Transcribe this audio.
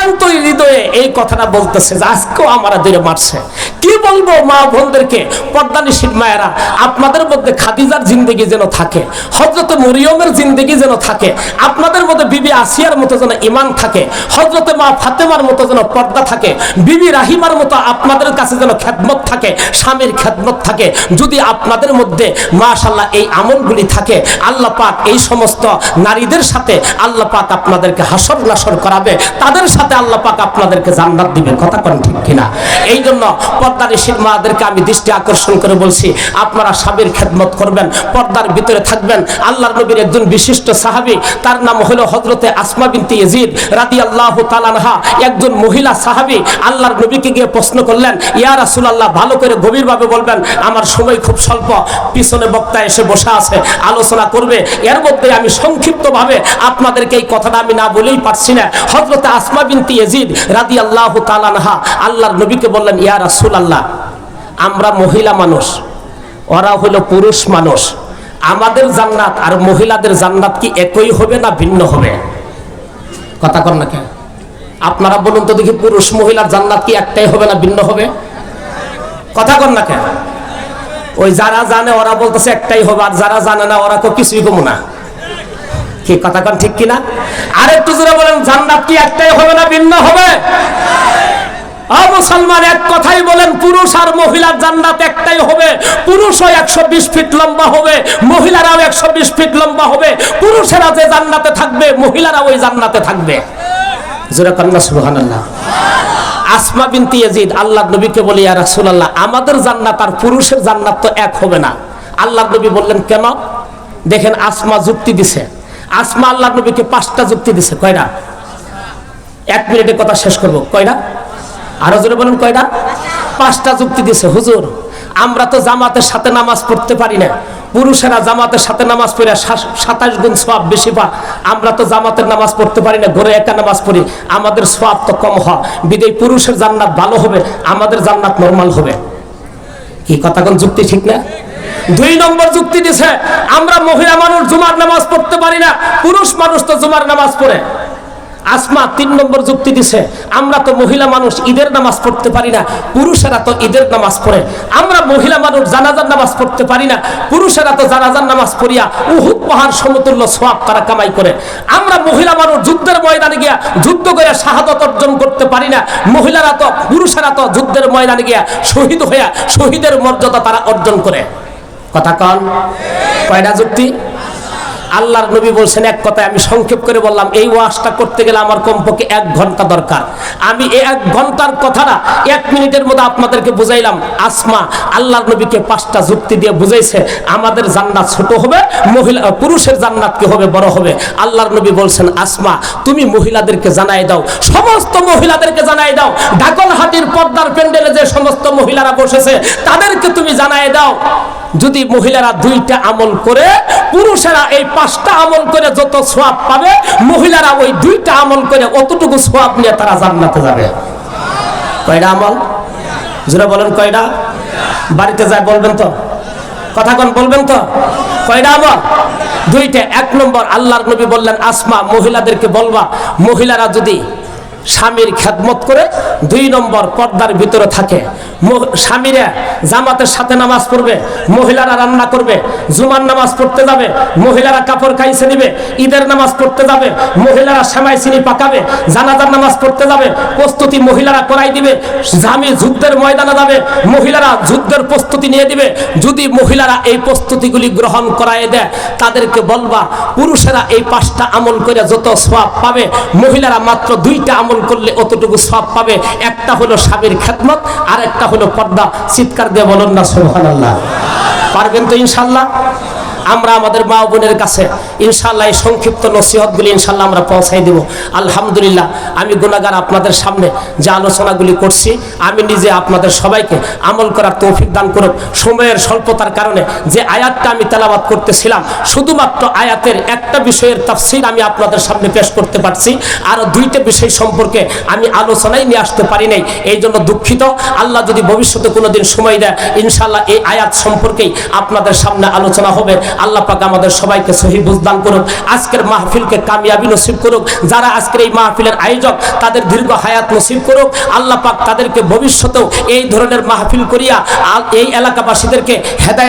একান্ত হৃদয়ে এই কথাটা বলতেছে যে আজকেও আমারা ধরে মারছে। কি বলবো মা বোনদেরকে, পর্দানিশীল মায়েরা, আপনাদের মধ্যে খাদিজার জিন্দেগি যেন থাকে, হযরতে মরিয়মের জিন্দেগি যেন থাকে, আপনাদের মধ্যে বিবি আসিয়ার মতো যেন ঈমান থাকে, হযরতে মা ফাতেমার মতো যেন পর্দা থাকে, বিবি রাহিমার মতো আপনাদের কাছে যেন খেদমত থাকে, স্বামীর খেদমত থাকে। যদি আপনাদের মধ্যে মাশাআল্লাহ এই আমলগুলি থাকে, আল্লাহ পাক এই সমস্ত নারীদের সাথে আল্লাহ পাক আপনাদেরকে হাসর নাসর করাবে, তাদের সাথে আল্লাহ পাক আপনাদেরকে জান্নাত দিবেন। কথা কোন ঠিক কিনা? এই জন্য পর্দানিশীল মাদেরকে আমি দৃষ্টি আকর্ষণ করে বলছি, আপনারা স্বামীর খেদমত করবেন, পর্দার ভিতরে থাকবেন। আল্লাহর নবীর একজন বিশিষ্ট সাহাবী, তার নাম হলো হযরতে আসমা বিনতে ইয়াজিদ রাদিয়াল্লাহু তাআলা আনহা, একজন মহিলা সাহাবী আল্লাহর নবীকে গিয়ে প্রশ্ন করলেন, ইয়া রাসূলুল্লাহ, ভালো করে গভীরভাবে বলবেন, আমার সময় খুব স্বল্প, পিছনে বক্তা এসে বসে আছে, আলোচনা করবে, এর মধ্যে আমি সংক্ষিপ্তভাবে আপনাদেরকে এই কথাটা আমি না বলেই পারছি না। হযরতে আসমা বিনতে ইয়াজিদ রাদিয়াল্লাহু তাআলা আনহা আল্লাহর নবীকে বললেন, ইয়া রাসূলুল্লাহ, আমরা মহিলা মানুষ, ওরা হলো পুরুষ মানুষ, আমাদের জান্নাত আর মহিলাদের জান্নাত কি একই হবে না ভিন্ন হবে? কথা কর না কেন? আপনারা বলুন তো দেখি, পুরুষ মহিলার জান্নাত কি একটাই হবে না ভিন্ন হবে? কথা কর না কেন? ওই যারা জানে ওরা বলতেছে একটাই হবে, আর যারা জানে না ওরা কিছুই কম না। কি কথা কন ঠিক কিনা? আর একটু জোরে বলেন, জান্নাত কি একটাই হবে না ভিন্ন হবে? মুসলমান, এক কথাই বলেন, পুরুষ আর মহিলার জান্নাত একটাই হবে। পুরুষও 120 ফিট লম্বা হবে, মহিলারাও 120 ফিট লম্বা হবে। পুরুষেরা যে জান্নাতে থাকবে, মহিলারা ওই জান্নাতে থাকবে। জোরে কন্না সুবহানাল্লাহ। আসমা বিনতে ইয়াজিদ আল্লাহর নবীকে বলে, ইয়া রাসূলুল্লাহ, আমাদের জান্নাত আর পুরুষের জান্নাত তো এক হবে না। আল্লাহর নবী বললেন, কেন? দেখেন, আসমা যুক্তি দিছে। আসমা আল্লাহর নবীকে 5টা যুক্তি দিছে। কয়টা? 1 মিনিটে কথা শেষ করব। কয়টা? আরো জোরে বলেন, কয়টা? 5টা যুক্তি দিছে। হুজুর, আমরা তো জামাতের সাথে নামাজ পড়তে পারি না, পুরুষেরা জামাতের সাথে নামাজ পড়ে 27 গুণ সওয়াব বেশি পা। আমরা তো জামাতের নামাজ পড়তে পারি না, ঘরে একা নামাজ পড়ি, আমাদের সওয়াব তো কম হয়, বিদায় পুরুষের জান্নাত ভালো হবে, আমাদের জান্নাত নরমাল হবে। কি কথা কোন যুক্তি ঠিক না? 2 নম্বর যুক্তি দিছে, আমরা মহিলা মানুষ জুমার নামাজ পড়তে পারি না, পুরুষ মানুষ তো জুমার নামাজ পড়ে। আসমা 3 নম্বর যুক্তি দিছে, আমরা তো মহিলা মানুষ ঈদের নামাজ পড়তে পারি না, পুরুষেরা তো ঈদের নামাজ পড়ে। আমরা মহিলা মানুষ জানাজার নামাজ পড়তে পারি না, পুরুষেরা তো জানাজার নামাজ পড়িয়া উহুদ পাহাড় সমতুল্য সওয়াব তারা কামাই করে। আমরা মহিলা মানুষ যুদ্ধের ময়দানে গিয়া যুদ্ধ করে শাহাদাত অর্জন করতে পারি না, পুরুষেরা তো যুদ্ধের ময়দানে গিয়া শহীদ হইয়া শহীদের মর্যাদা তারা অর্জন করে। কথা কন? কয়টা যুক্তি? আল্লাহর নবী বলছেন, এক কথায় আমি সংক্ষেপ করে বললাম, এই ওয়াজটা করতে গেলে আমার কমপক্ষে 1 ঘন্টা দরকার। আমি এই 1 ঘন্টার কথাটা 1 মিনিটের মধ্যে আপনাদেরকে বুঝাইলাম। আসমা আল্লাহর নবীকে 5টা যুক্তি দিয়ে বুঝাইছে, আমাদের জান্নাত ছোট হবে, পুরুষের জান্নাত কি হবে? বড় হবে। আল্লাহর নবী বলছেন, আসমা তুমি মহিলাদেরকে জানাই দাও, সমস্ত মহিলাদেরকে জানাই দাও, ঢাকলহাটির পর্দার প্যান্ডেলে যে সমস্ত মহিলারা বসেছে তাদেরকে তুমি জানাই দাও, যদি মহিলারা 2টা আমল করে, পুরুষেরা এই 5টা আমল করে যত সওয়াব পাবে, মহিলারা ওই 2টা আমল করে অতটুকু সওয়াব নিয়ে তারা জান্নাতে যাবে। কয়টা আমল? যারা বলেন কয়টা? বাড়িতে যায় বলবেন তো? কথা কোন বলবেন তো? কয়টা আমল? 2টা। 1 নম্বর, আল্লাহর নবী বললেন, আসমা মহিলাদেরকে বলবা, মহিলারা যদি স্বামীর খেদমত করে, 2 নম্বর পর্দার ভিতরে থাকে, স্বামীরা জামাতের সাথে নামাজ পড়বে, মহিলারা রান্না করবে, জুমার নামাজ পড়তে যাবে, মহিলারা কাপড় কাইছে দিবে, ঈদের নামাজ পড়তে যাবে, মহিলারা সেমাই চিনি পাকাবে, জানাজার নামাজ পড়তে যাবে, প্রস্তুতি মহিলারা করাই দিবে, স্বামী যুদ্ধের ময়দানে যাবে, মহিলারা যুদ্ধের প্রস্তুতি নিয়ে দিবে। যদি মহিলারা এই প্রস্তুতিগুলি গ্রহণ করায় দেয়, তাদেরকে বলবা, পুরুষেরা এই 5টা আমল করে যত সওয়াব পাবে, মহিলারা মাত্র 2টা আমল করলে অতটুকু সওয়াব পাবে। একটা হলো স্বামীর খেদমত, আর একটা হলো পর্দা। চিৎকার দিয়ে বলুন না সুবহানাল্লাহ। পারবেন তো ইনশাআল্লাহ? আমরা আমাদের মা বোনের কাছে ইনশাআল্লাহ এই সংক্ষিপ্ত নসিহতগুলি ইনশাআল্লাহ আমরা পৌঁছাই দেব। আলহামদুলিল্লাহ, আমি গুনাহগার আপনাদের সামনে যে আলোচনাগুলি করছি, আমি নিজে আপনাদের সবাইকে আমল করার তৌফিক দান করুন। সময়ের স্বল্পতার কারণে যে আয়াতটা আমি তেলাওয়াত করতেছিলাম, শুধুমাত্র আয়াতের একটা বিষয়ের তাফসীর আমি আপনাদের সামনে পেশ করতে পারছি, আর 2টা বিষয় সম্পর্কে আমি আলোচনায় নিয়ে আসতে পারি নাই, এই জন্য দুঃখিত। আল্লাহ যদি ভবিষ্যতে কোনোদিন সময় দেয়, ইনশাআল্লাহ এই আয়াত সম্পর্কেই আপনাদের সামনে আলোচনা হবে। আল্লাহ পাক আমাদের সবাইকে সহি বুঝদান করুন, আজকের মাহফিলকে কামিয়াবি নসিব করুক, যারা আজকের এই মাহফিলের আয়োজক তাদের দীর্ঘ হায়াত নসিব করুক, আল্লাহ পাক তাদেরকে ভবিষ্যতেও এই ধরনের মাহফিল করিয়া এই এলাকাবাসীদেরকে হেদায়েত